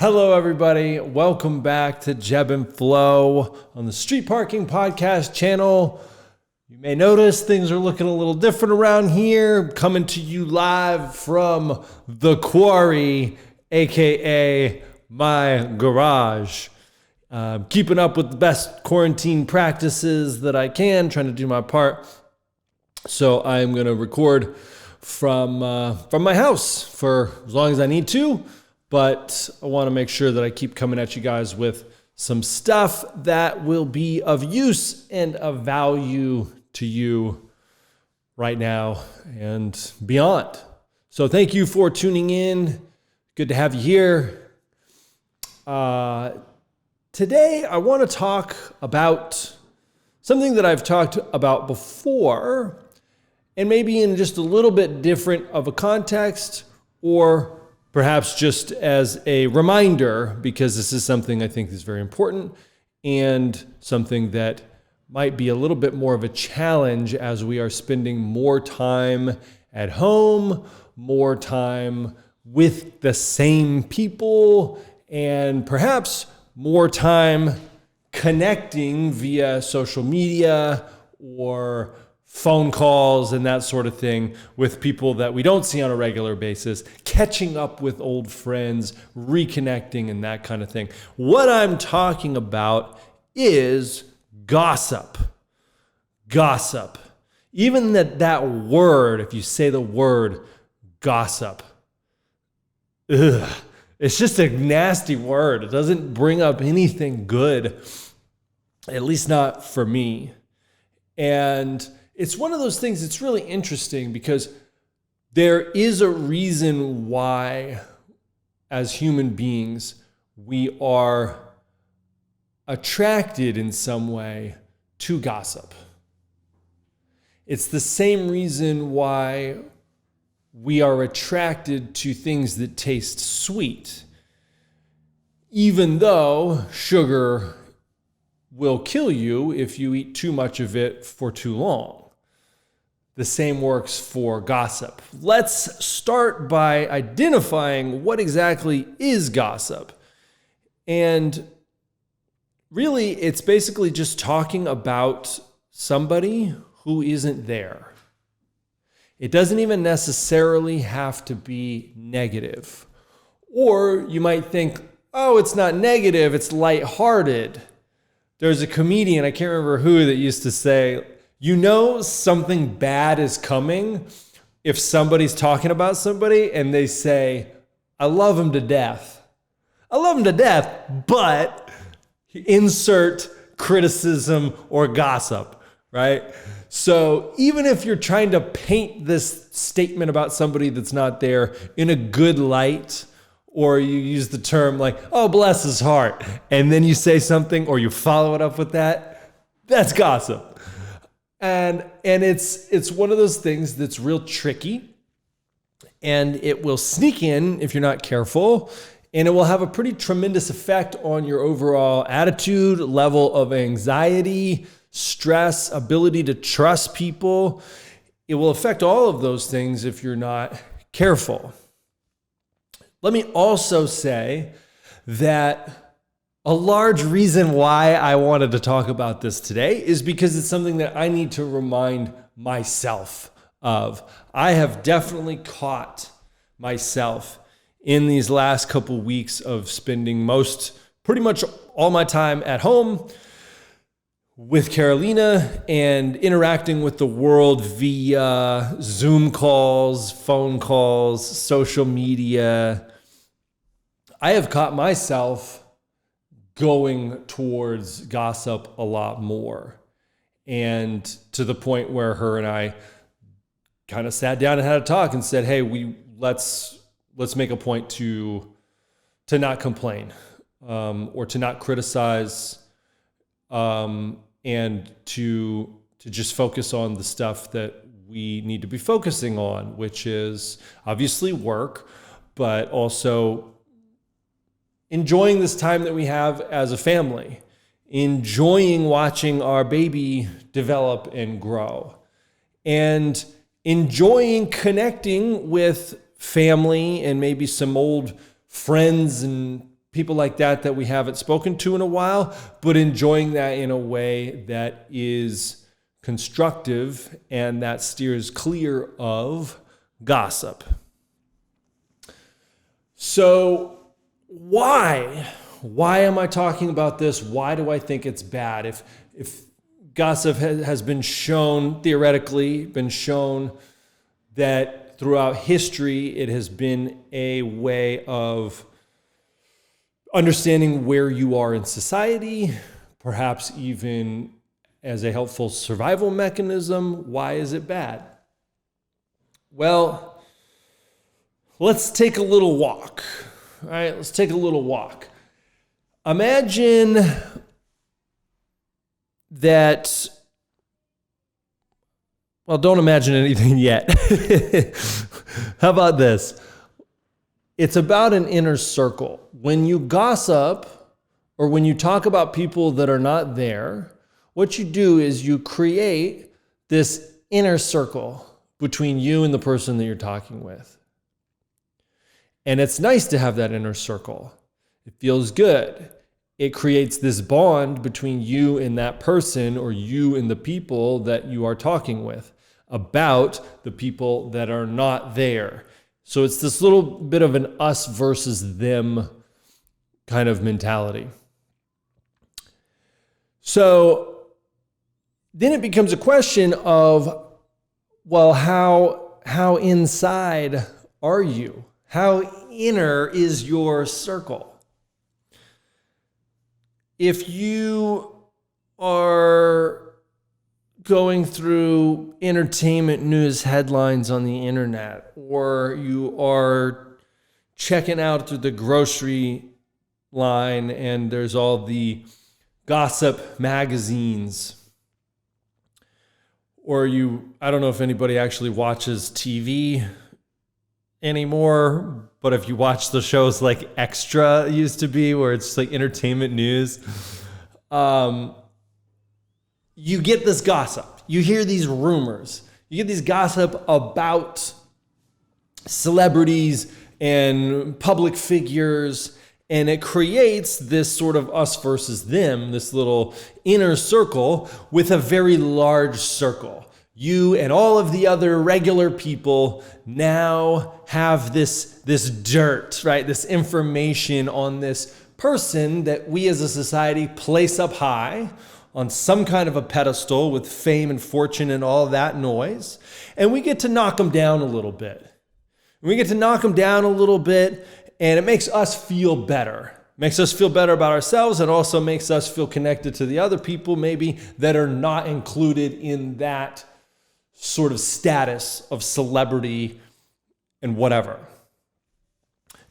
Hello, everybody. Welcome back to JEB and Flow on the Street Parking Podcast channel. You may notice things are looking a little different around here. Coming to you live from the quarry, aka my garage. Keeping up with the best quarantine practices that I can, trying to do my part. So I'm going to record from my house for as long as I need to. But I want to make sure that I keep coming at you guys with some stuff that will be of use and of value to you right now and beyond. So thank you for tuning in. Good to have you here. Today, I want to talk about something that I've talked about before, and maybe in just a little bit different of a context, or perhaps just as a reminder, because this is something I think is very important and something that might be a little bit more of a challenge as we are spending more time at home, more time with the same people, and perhaps more time connecting via social media or phone calls and that sort of thing with people that we don't see on a regular basis, catching up with old friends, reconnecting and that kind of thing. What I'm talking about is gossip. Gossip. Even that word, if you say the word gossip, it's just a nasty word. It doesn't bring up anything good, at least not for me. And it's one of those things that's really interesting because there is a reason why, as human beings, we are attracted in some way to gossip. It's the same reason why we are attracted to things that taste sweet, even though sugar will kill you if you eat too much of it for too long. The same works for gossip. Let's start by identifying what exactly is gossip. And really, it's basically just talking about somebody who isn't there. It doesn't even necessarily have to be negative. Or you might think, oh, it's not negative, it's lighthearted. There's a comedian, I can't remember who, that used to say, you know something bad is coming if somebody's talking about somebody and they say, I love him to death. I love him to death, but insert criticism or gossip, right? So even if you're trying to paint this statement about somebody that's not there in a good light, or you use the term like, oh, bless his heart, and then you say something or you follow it up with that, that's gossip. And it's one of those things that's real tricky, and it will sneak in if you're not careful, and it will have a pretty tremendous effect on your overall attitude, level of anxiety, stress, ability to trust people. It will affect all of those things if you're not careful. Let me also say that a large reason why I wanted to talk about this today is because it's something that I need to remind myself of. I have definitely caught myself in these last couple weeks of spending pretty much all my time at home with Carolina and interacting with the world via Zoom calls, phone calls, social media. I have caught myself going towards gossip a lot more, and to the point where her and I kind of sat down and had a talk and said, hey, let's make a point to not complain, or to not criticize, and to just focus on the stuff that we need to be focusing on, which is obviously work, but also enjoying this time that we have as a family, enjoying watching our baby develop and grow, and enjoying connecting with family and maybe some old friends and people like that we haven't spoken to in a while, but enjoying that in a way that is constructive and that steers clear of gossip. So why am I talking about this? Why do I think it's bad? If gossip has been shown, theoretically been shown, that throughout history it has been a way of understanding where you are in society, perhaps even as a helpful survival mechanism. Why is it bad? Well, let's take a little walk. All right, let's take a little walk. Imagine that, well, don't imagine anything yet. How about this? It's about an inner circle. When you gossip or when you talk about people that are not there, what you do is you create this inner circle between you and the person that you're talking with. And it's nice to have that inner circle. It feels good. It creates this bond between you and that person, or you and the people that you are talking with, about the people that are not there. So it's this little bit of an us versus them kind of mentality. So then it becomes a question of, well, how inside are you? How inner is your circle? If you are going through entertainment news headlines on the internet, or you are checking out through the grocery line and there's all the gossip magazines, or I don't know if anybody actually watches TV anymore, but if you watch the shows like Extra used to be, where it's like entertainment news, you get this gossip. You hear these rumors. You get these gossip about celebrities and public figures, and it creates this sort of us versus them, this little inner circle with a very large circle. You and all of the other regular people now have this dirt, right? This information on this person that we as a society place up high on some kind of a pedestal with fame and fortune and all that noise. And we get to knock them down a little bit. We get to knock them down a little bit, and it makes us feel better. Makes us feel better about ourselves, and also makes us feel connected to the other people maybe that are not included in that sort of status of celebrity and whatever.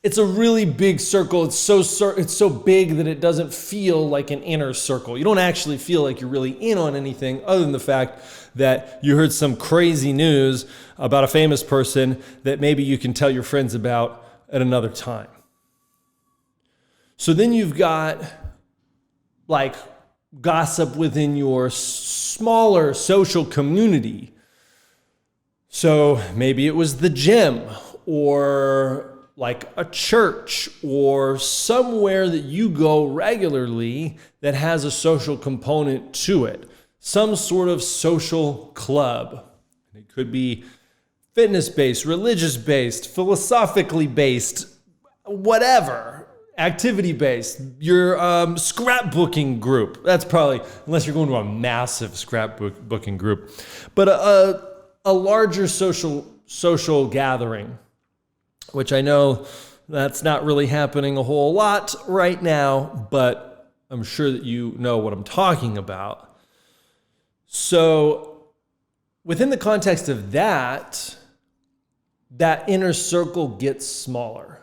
It's a really big circle. It's so big that it doesn't feel like an inner circle. You don't actually feel like you're really in on anything other than the fact that you heard some crazy news about a famous person that maybe you can tell your friends about at another time. So then you've got like gossip within your smaller social community. So maybe it was the gym, or like a church, or somewhere that you go regularly that has a social component to it. Some sort of social club. It could be fitness-based, religious-based, philosophically based, whatever, activity-based. Your scrapbooking group. That's probably, unless you're going to a massive scrapbooking group. But a larger social gathering, which I know that's not really happening a whole lot right now, but I'm sure that you know what I'm talking about. So within the context of that inner circle gets smaller.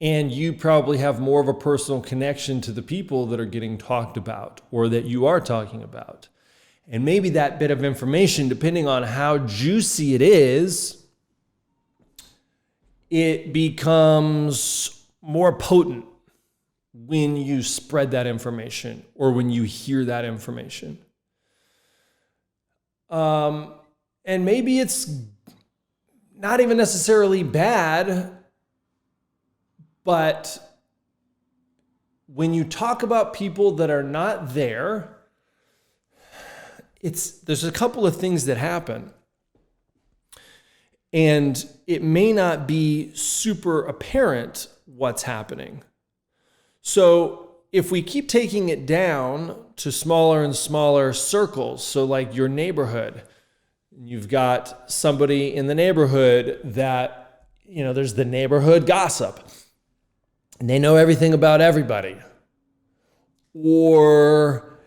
And you probably have more of a personal connection to the people that are getting talked about, or that you are talking about. And maybe that bit of information, depending on how juicy it is, it becomes more potent when you spread that information, or when you hear that information. And maybe it's not even necessarily bad, but when you talk about people that are not there, there's a couple of things that happen. And it may not be super apparent what's happening. So if we keep taking it down to smaller and smaller circles, so like your neighborhood, you've got somebody in the neighborhood that, there's the neighborhood gossip, and they know everything about everybody. Or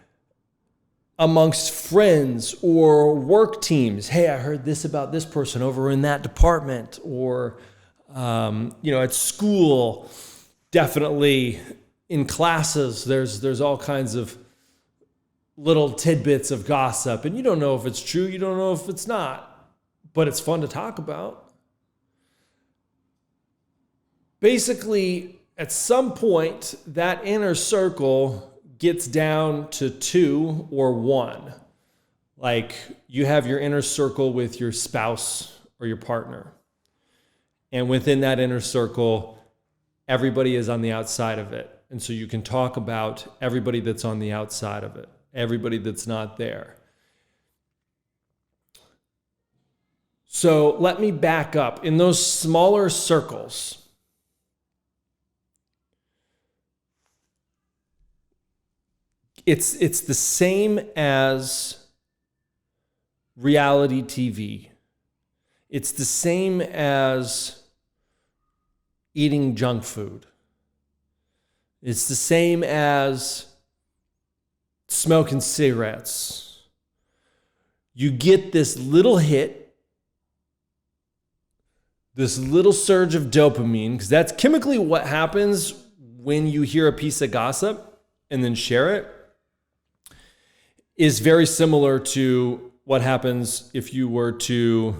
amongst friends or work teams, hey, I heard this about this person over in that department. Or, at school, definitely in classes, there's all kinds of little tidbits of gossip. And you don't know if it's true, you don't know if it's not, but it's fun to talk about. Basically, at some point, that inner circle gets down to 2 or 1. Like you have your inner circle with your spouse or your partner. And within that inner circle, everybody is on the outside of it. And so you can talk about everybody that's on the outside of it, everybody that's not there. So let me back up. In those smaller circles, it's the same as reality TV. It's the same as eating junk food. It's the same as smoking cigarettes. You get this little hit, this little surge of dopamine, because that's chemically what happens when you hear a piece of gossip and then share it, is very similar to what happens if you were to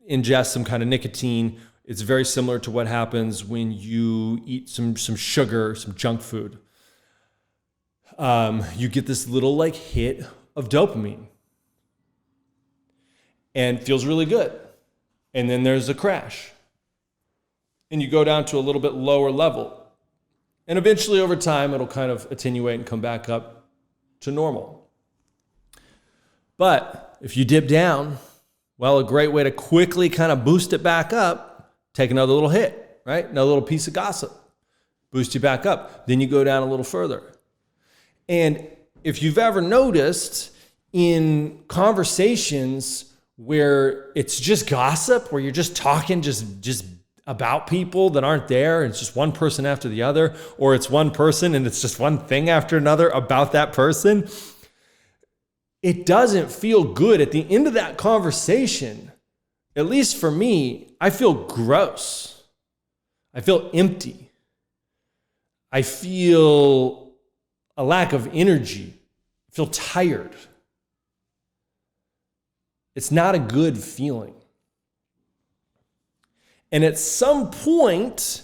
ingest some kind of nicotine. It's very similar to what happens when you eat some sugar, some junk food. You get this little hit of dopamine and it feels really good. And then there's a crash. And you go down to a little bit lower level. And eventually over time, it'll kind of attenuate and come back up to normal. But if you dip down, well, a great way to quickly kind of boost it back up, take another little hit, right? Another little piece of gossip, boost you back up. Then you go down a little further. And if you've ever noticed in conversations where it's just gossip, where you're just talking just about people that aren't there, and it's just one person after the other, or it's one person and it's just one thing after another about that person, it doesn't feel good. At the end of that conversation, at least for me, I feel gross. I feel empty. I feel a lack of energy. I feel tired. It's not a good feeling. And at some point,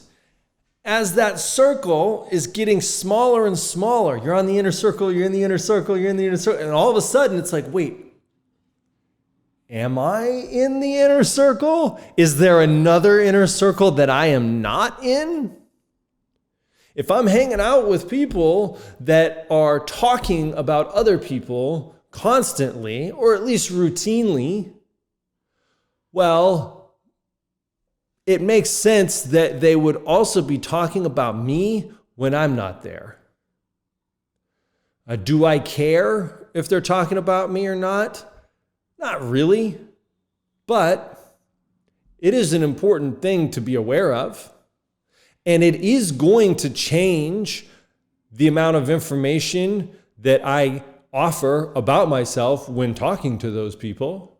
as that circle is getting smaller and smaller, you're on the inner circle, you're in the inner circle, you're in the inner circle, and all of a sudden it's like, wait, am I in the inner circle? Is there another inner circle that I am not in? If I'm hanging out with people that are talking about other people constantly, or at least routinely, well, it makes sense that they would also be talking about me when I'm not there. Do I care if they're talking about me or not? Not really, but it is an important thing to be aware of. And it is going to change the amount of information that I offer about myself when talking to those people.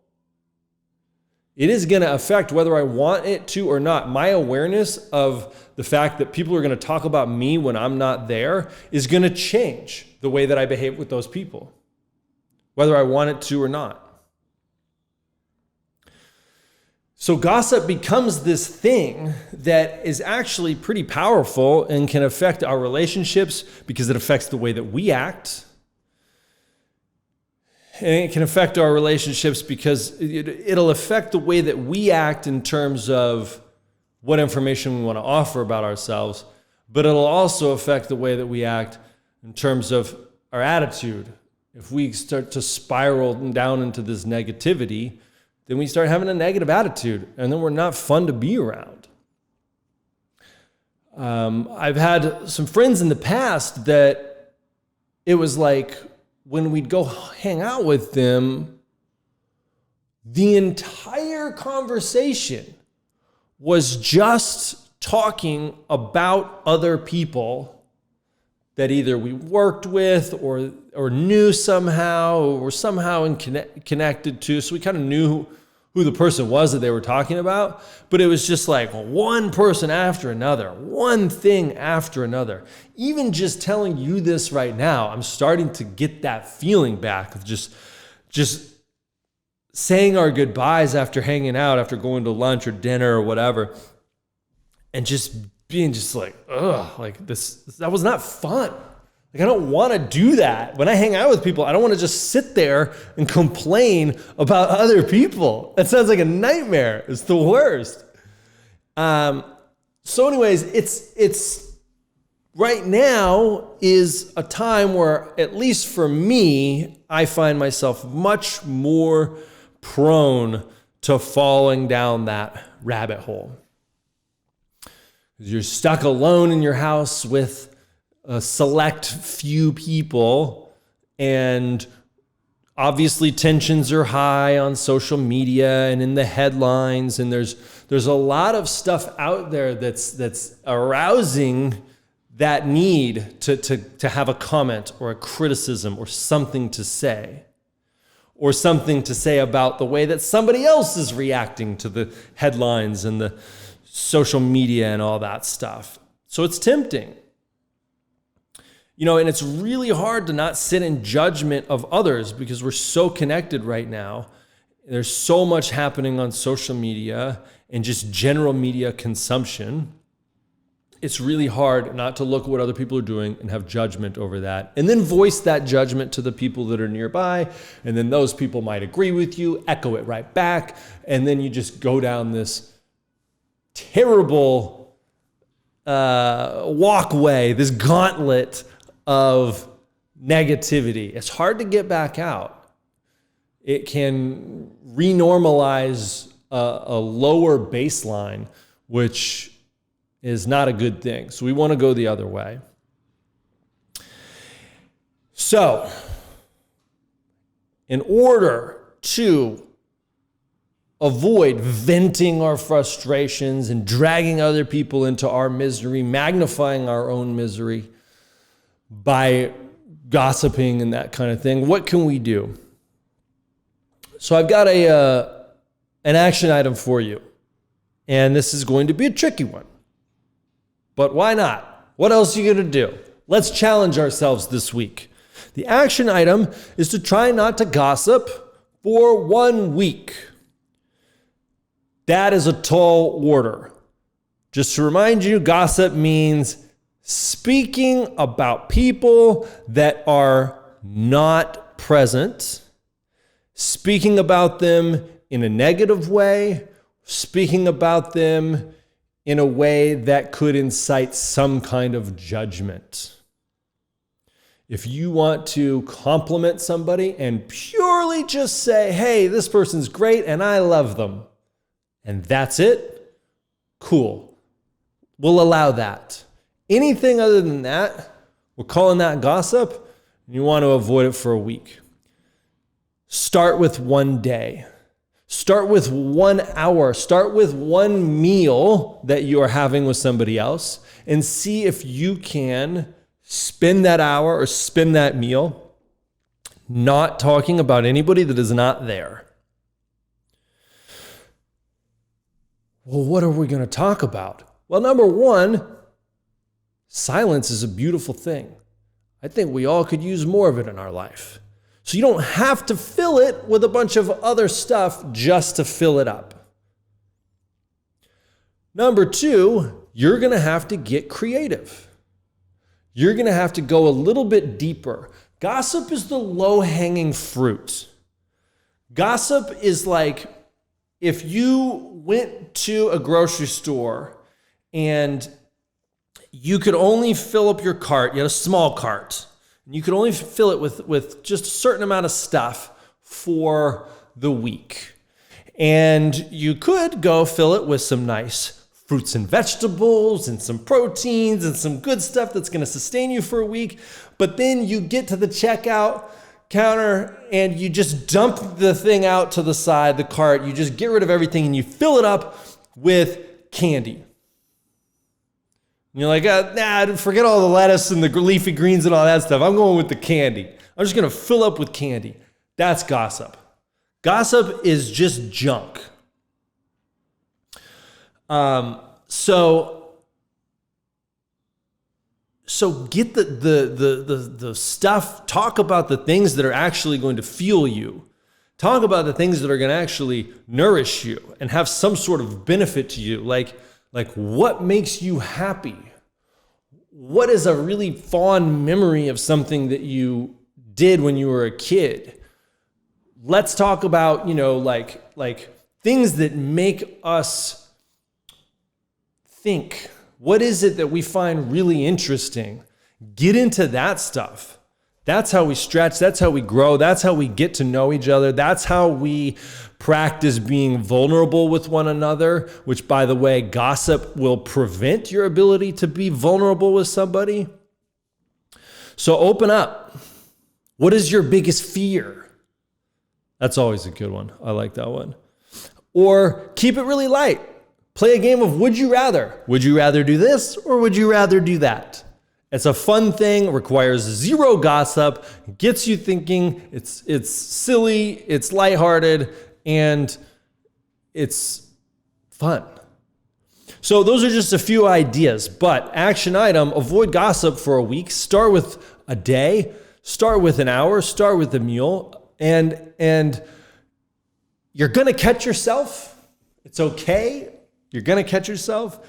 It is going to affect whether I want it to or not. My awareness of the fact that people are going to talk about me when I'm not there is going to change the way that I behave with those people, whether I want it to or not. So gossip becomes this thing that is actually pretty powerful and can affect our relationships because it affects the way that we act. And it can affect our relationships because it'll affect the way that we act in terms of what information we want to offer about ourselves. but it'll also affect the way that we act in terms of our attitude. If we start to spiral down into this negativity, then we start having a negative attitude, and then we're not fun to be around. I've had some friends in the past that it was like when we'd go hang out with them, the entire conversation was just talking about other people that either we worked with or knew somehow or were somehow connected to. So we kind of knew who the person was that they were talking about, but it was just like one person after another, one thing after another. Even just telling you this right now, I'm starting to get that feeling back of just saying our goodbyes after hanging out, after going to lunch or dinner or whatever, and just being just like, ugh, like that was not fun. Like, I don't want to do that. When I hang out with people, I don't want to just sit there and complain about other people. That sounds like a nightmare. It's the worst. So anyways, it's right now is a time where, at least for me, I find myself much more prone to falling down that rabbit hole. You're stuck alone in your house with a select few people, and obviously tensions are high on social media and in the headlines, and there's a lot of stuff out there that's arousing that need to have a comment or a criticism or something to say about the way that somebody else is reacting to the headlines and the social media and all that stuff. So it's tempting. And it's really hard to not sit in judgment of others because we're so connected right now. There's so much happening on social media and just general media consumption. It's really hard not to look at what other people are doing and have judgment over that, and then voice that judgment to the people that are nearby. And then those people might agree with you, echo it right back. And then you just go down this terrible walkway, this gauntlet of negativity. It's hard to get back out. It can renormalize a lower baseline, which is not a good thing. So we want to go the other way. So, in order to avoid venting our frustrations and dragging other people into our misery, magnifying our own misery by gossiping and that kind of thing, what can we do? So I've got an action item for you, and this is going to be a tricky one. But why not? What else are you going to do? Let's challenge ourselves this week. The action item is to try not to gossip for 1 week. That is a tall order. Just to remind you, gossip means speaking about people that are not present, speaking about them in a negative way, speaking about them in a way that could incite some kind of judgment. If you want to compliment somebody and purely just say, hey, this person's great and I love them, and that's it, cool. We'll allow that. Anything other than that, we're calling that gossip, and you want to avoid it for a week. Start with 1 day. Start with 1 hour. Start with one meal that you are having with somebody else, and see if you can spend that hour or spend that meal not talking about anybody that is not there. Well, what are we going to talk about? Well, number one, silence is a beautiful thing. I think we all could use more of it in our life. So you don't have to fill it with a bunch of other stuff just to fill it up. Number two, you're going to have to get creative. You're going to have to go a little bit deeper. Gossip is the low-hanging fruit. Gossip is like if you went to a grocery store and you could only fill up your cart. You had a small cart. And you could only fill it with just a certain amount of stuff for the week. And you could go fill it with some nice fruits and vegetables and some proteins and some good stuff that's going to sustain you for a week. But then you get to the checkout counter and you just dump the thing out to the side, the cart. You just get rid of everything and you fill it up with candy. And you're like, nah, forget all the lettuce and the leafy greens and all that stuff. I'm going with the candy. I'm just going to fill up with candy. That's gossip. Gossip is just junk. So get the stuff. Talk about the things that are actually going to fuel you. Talk about the things that are going to actually nourish you and have some sort of benefit to you. Like what makes you happy? What is a really fond memory of something that you did when you were a kid? Let's talk about, like things that make us think. What is it that we find really interesting? Get into that stuff. That's how we stretch. That's how we grow. That's how we get to know each other. That's how we practice being vulnerable with one another, which, by the way, gossip will prevent your ability to be vulnerable with somebody. So open up. What is your biggest fear? That's always a good one. I like that one. Or keep it really light. Play a game of would you rather. Would you rather do this or would you rather do that? It's a fun thing, requires zero gossip, gets you thinking, it's silly, it's lighthearted, and it's fun. So those are just a few ideas, but action item, avoid gossip for a week. Start with a day, start with an hour, start with a meal, and you're gonna catch yourself. It's okay, you're gonna catch yourself,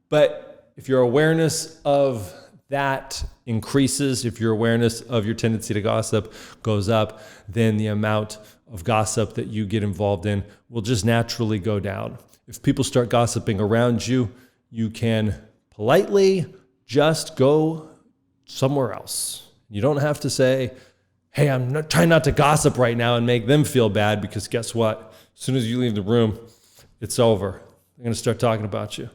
but if your awareness of that increases, if your awareness of your tendency to gossip goes up, then the amount of gossip that you get involved in will just naturally go down. If people start gossiping around you, you can politely just go somewhere else. You don't have to say, hey, I'm trying not to gossip right now and make them feel bad, because guess what? As soon as you leave the room, it's over. They're going to start talking about you.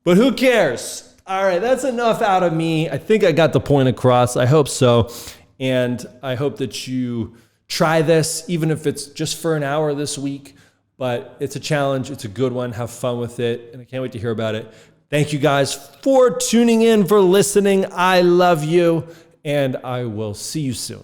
But who cares? All right, that's enough out of me. I think I got the point across. I hope so. And I hope that you try this, even if it's just for an hour this week. But it's a challenge. It's a good one. Have fun with it. And I can't wait to hear about it. Thank you guys for tuning in, for listening. I love you. And I will see you soon.